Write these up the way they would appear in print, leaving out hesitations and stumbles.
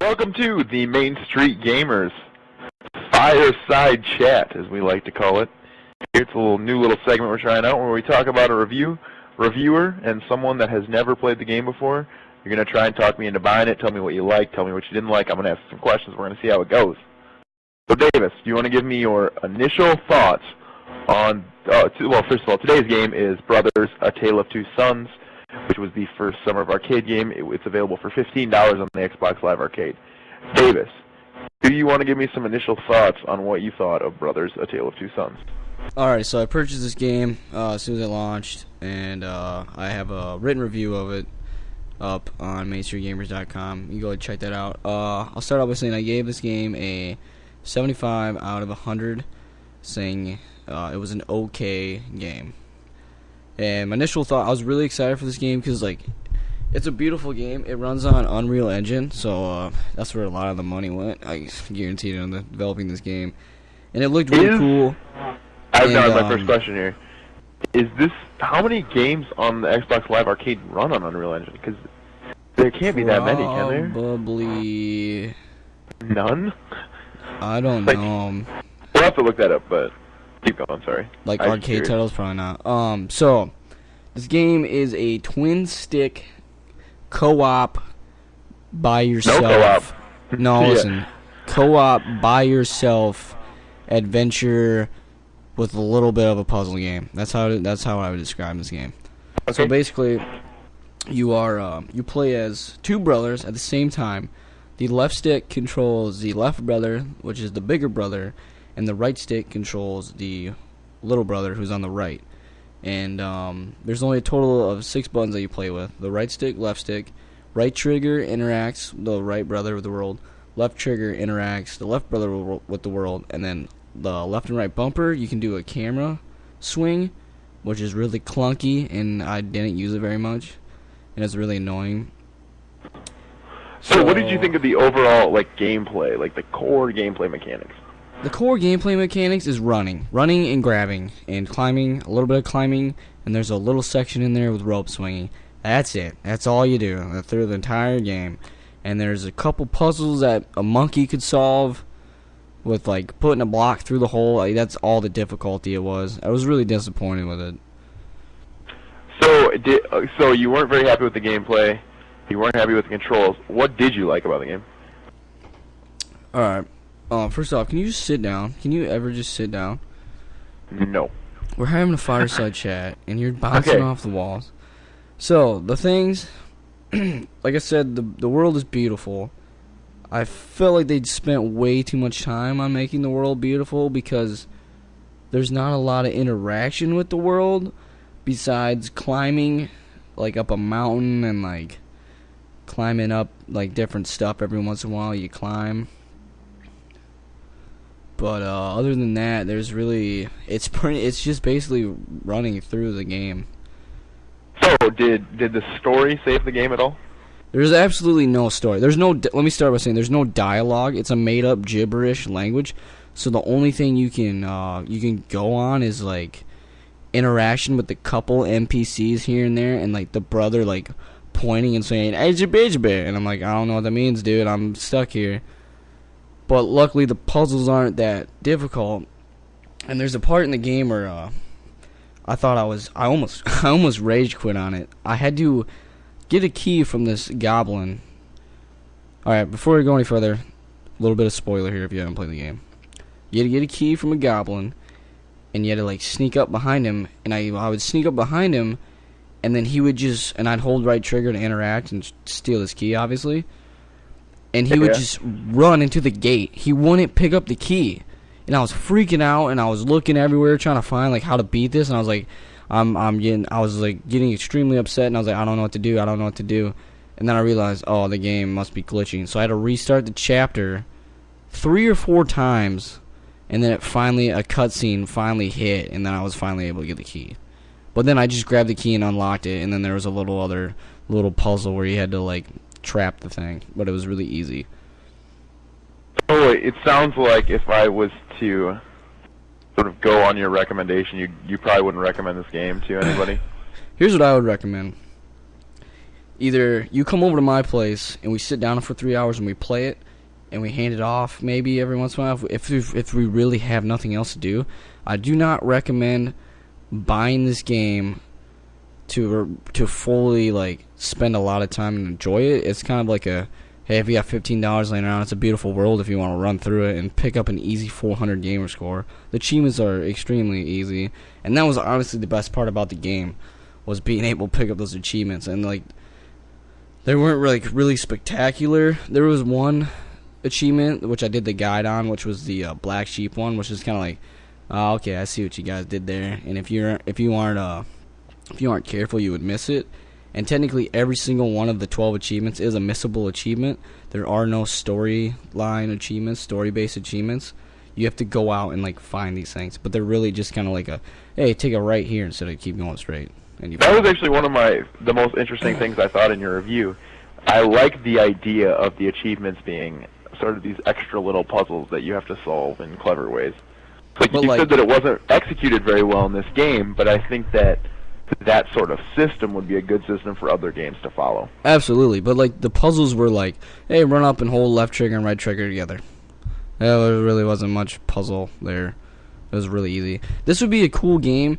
Welcome to the Main Street Gamers Fireside Chat, as we like to call it. It's a new little segment we're trying out where we talk about a reviewer, and someone that has never played the game before. You're going to try and talk me into buying it, tell me what you like, tell me what you didn't like. I'm going to ask some questions. We're going to see how it goes. So, Davis, do you want to give me your initial thoughts on, well, first of all, today's game is Brothers, A Tale of Two Sons, which was the first Summer of Arcade game. It's available for $15 on the Xbox Live Arcade. Davis, do you want to give me some initial thoughts on what you thought of Brothers, A Tale of Two Sons? Alright, so I purchased this game as soon as it launched, and I have a written review of it up on mainstreetgamers.com. You can go ahead and check that out. I'll start off by saying I gave this game a 75 out of 100, saying it was an okay game. And my initial thought, I was really excited for this game because, like, it's a beautiful game. It runs on Unreal Engine, so that's where a lot of the money went. I guaranteed it on developing this game. And it looked really cool. I've got my first question here. How many games on the Xbox Live Arcade run on Unreal Engine? Because there can't be that many, can there? Probably none? I don't know. We'll have to look that up, but keep going, sorry. Like arcade titles, probably not. So this game is a twin stick co-op by yourself. No co-op. No, listen. Co-op by yourself adventure with a little bit of a puzzle game. That's how I would describe this game. Okay. So basically, you play as two brothers at the same time. The left stick controls the left brother, which is the bigger brother, and the right stick controls the little brother, who's on the right. And there's only a total of 6 buttons that you play with. The right stick, left stick. Right trigger interacts the right brother with the world. Left trigger interacts the left brother with the world. And then the left and right bumper, you can do a camera swing, which is really clunky, and I didn't use it very much. And it's really annoying. So what did you think of the overall, like, gameplay, like the core gameplay mechanics? The core gameplay mechanics is running and grabbing, and climbing, a little bit of climbing, and there's a little section in there with rope swinging. That's it. That's all you do through the entire game. And there's a couple puzzles that a monkey could solve with, like, putting a block through the hole. Like, that's all the difficulty it was. I was really disappointed with it. So you weren't very happy with the gameplay. You weren't happy with the controls. What did you like about the game? Alright. First off, can you just sit down? Can you ever just sit down? No. We're having a fireside chat, and you're bouncing off the walls. So, the things, like I said, the world is beautiful. I felt like they'd spent way too much time on making the world beautiful because there's not a lot of interaction with the world besides climbing, like, up a mountain and, like, climbing up, like, different stuff every once in a while you climb. But other than that, there's really, it's just basically running through the game. So did the story save the game at all? There's absolutely no story. Let me start by saying there's no dialogue. It's a made up gibberish language. So the only thing you can go on is, like, interaction with the couple NPCs here and there, and, like, the brother, like, pointing and saying "Ajibijibit," and I'm like, I don't know what that means, dude. I'm stuck here. But luckily the puzzles aren't that difficult. And there's a part in the game where I almost rage quit on it. I had to get a key from this goblin. Alright, before we go any further, a little bit of spoiler here if you haven't played the game. You had to get a key from a goblin, and you had to, like, sneak up behind him, and I would sneak up behind him, and then he would and I'd hold right trigger to interact and steal his key, obviously. And he would just run into the gate. He wouldn't pick up the key. And I was freaking out, and I was looking everywhere trying to find, like, how to beat this, and I was like, I was getting extremely upset, and I was like, I don't know what to do. And then I realized, oh, the game must be glitching. So I had to restart the chapter 3 or 4 times, and then a cutscene finally hit, and then I was finally able to get the key. But then I just grabbed the key and unlocked it, and then there was a little puzzle where you had to, like, trap the thing, but it was really easy. Oh, it sounds like if I was to sort of go on your recommendation, you probably wouldn't recommend this game to anybody. Here's what I would recommend. Either you come over to my place and we sit down for 3 hours and we play it, and we hand it off maybe every once in a while if we really have nothing else to do. I do not recommend buying this game to fully like spend a lot of time and enjoy it. It's kind of like a, hey, if you got $15 laying around, it's a beautiful world if you want to run through it and pick up an easy 400 gamer score. The achievements are extremely easy, and that was honestly the best part about the game, was being able to pick up those achievements. And like, they weren't really spectacular. There was one achievement which I did the guide on, which was the black sheep one, which is kind of like, oh, okay, I see what you guys did there. And if you aren't careful, you would miss it. And technically, every single one of the 12 achievements is a missable achievement. There are no storyline achievements, story-based achievements. You have to go out and like find these things, but they're really just kind of like a, hey, take a right here instead of keep going straight. And you that was actually one of the most interesting things I thought in your review. I like the idea of the achievements being sort of these extra little puzzles that you have to solve in clever ways. Like you said that it wasn't executed very well in this game, but I think that that sort of system would be a good system for other games to follow. Absolutely, but like the puzzles were like, hey, run up and hold left trigger and right trigger together. There really wasn't much puzzle there. It was really easy. This would be a cool game,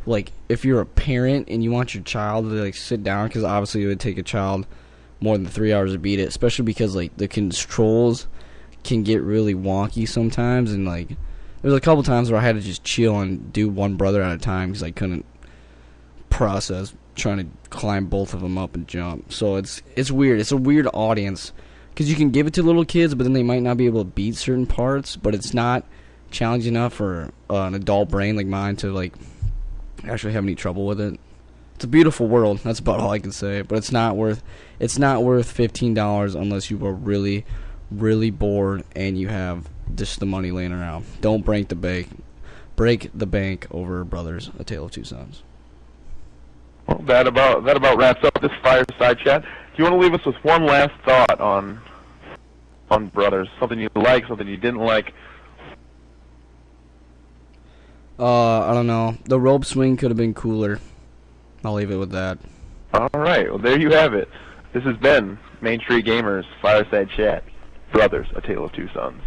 like if you're a parent and you want your child to like sit down, because obviously it would take a child more than 3 hours to beat it, especially because like the controls can get really wonky sometimes, and like there was a couple times where I had to just chill and do one brother at a time because I couldn't process trying to climb both of them up and jump. So it's weird. It's a weird audience because you can give it to little kids, but then they might not be able to beat certain parts. But it's not challenging enough for an adult brain like mine to like actually have any trouble with it. It's a beautiful world. That's about all I can say. But it's not worth $15 unless you are really, really bored and you have just the money laying around. Don't break the bank. Break the bank over Brothers: A Tale of Two Sons. Well, that about wraps up this Fireside chat. Do you want to leave us with one last thought on Brothers? Something you like, something you didn't like? I don't know. The rope swing could have been cooler. I'll leave it with that. All right. Well, there you have it. This has been Main Street Gamers Fireside Chat. Brothers: A Tale of Two Sons.